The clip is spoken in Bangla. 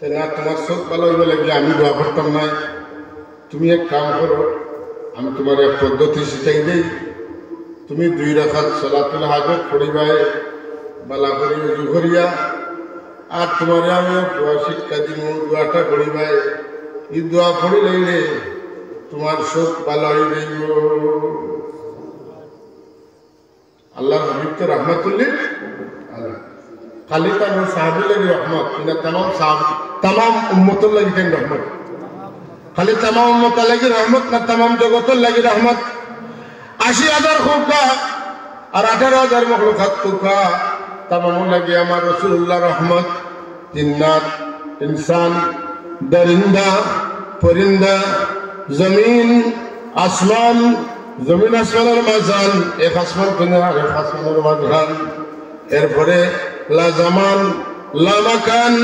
তাই না তোমার চোখ ভালো হইবে লাগলে আমি দোয়া করতাম না। তুমি এক কাম করো, আমি তোমার এক পদ্ধতি শিখাই দিই। তুমি 2 রাকাত সালাতুল হাজত পড়িবাই বালা করি উজু করিয়া, আর তোমার আমি দোয়া শিক্ষা দিব। দোয়াটা পড়িবাই, এই দোয়া পড়ি লইলে তোমার চোখ ভালো হইবে। আল্লাহ হাবিব তো রহমতুল্লিল আলাইহি, খালি তার সাহাবী লাগি রহমত না, तमाम उम्मतों लगी केन रहमत, खाली तमाम उम्मत लगी रहमत ना, तमाम जगतों लगी रहमत। 80,000 खुका और 18,000 मखलूकात खुका तमाम लगी हमार रसूलुल्लाह रहमत। जिन्नात, इंसान, दरिंदा, परिंदा, जमीन आसमान, जमीन आसमाনের মাঝান, এক আসমান থেকে আরেক আসমানের মাঝান, এরপরে লা জামান লা মাকান।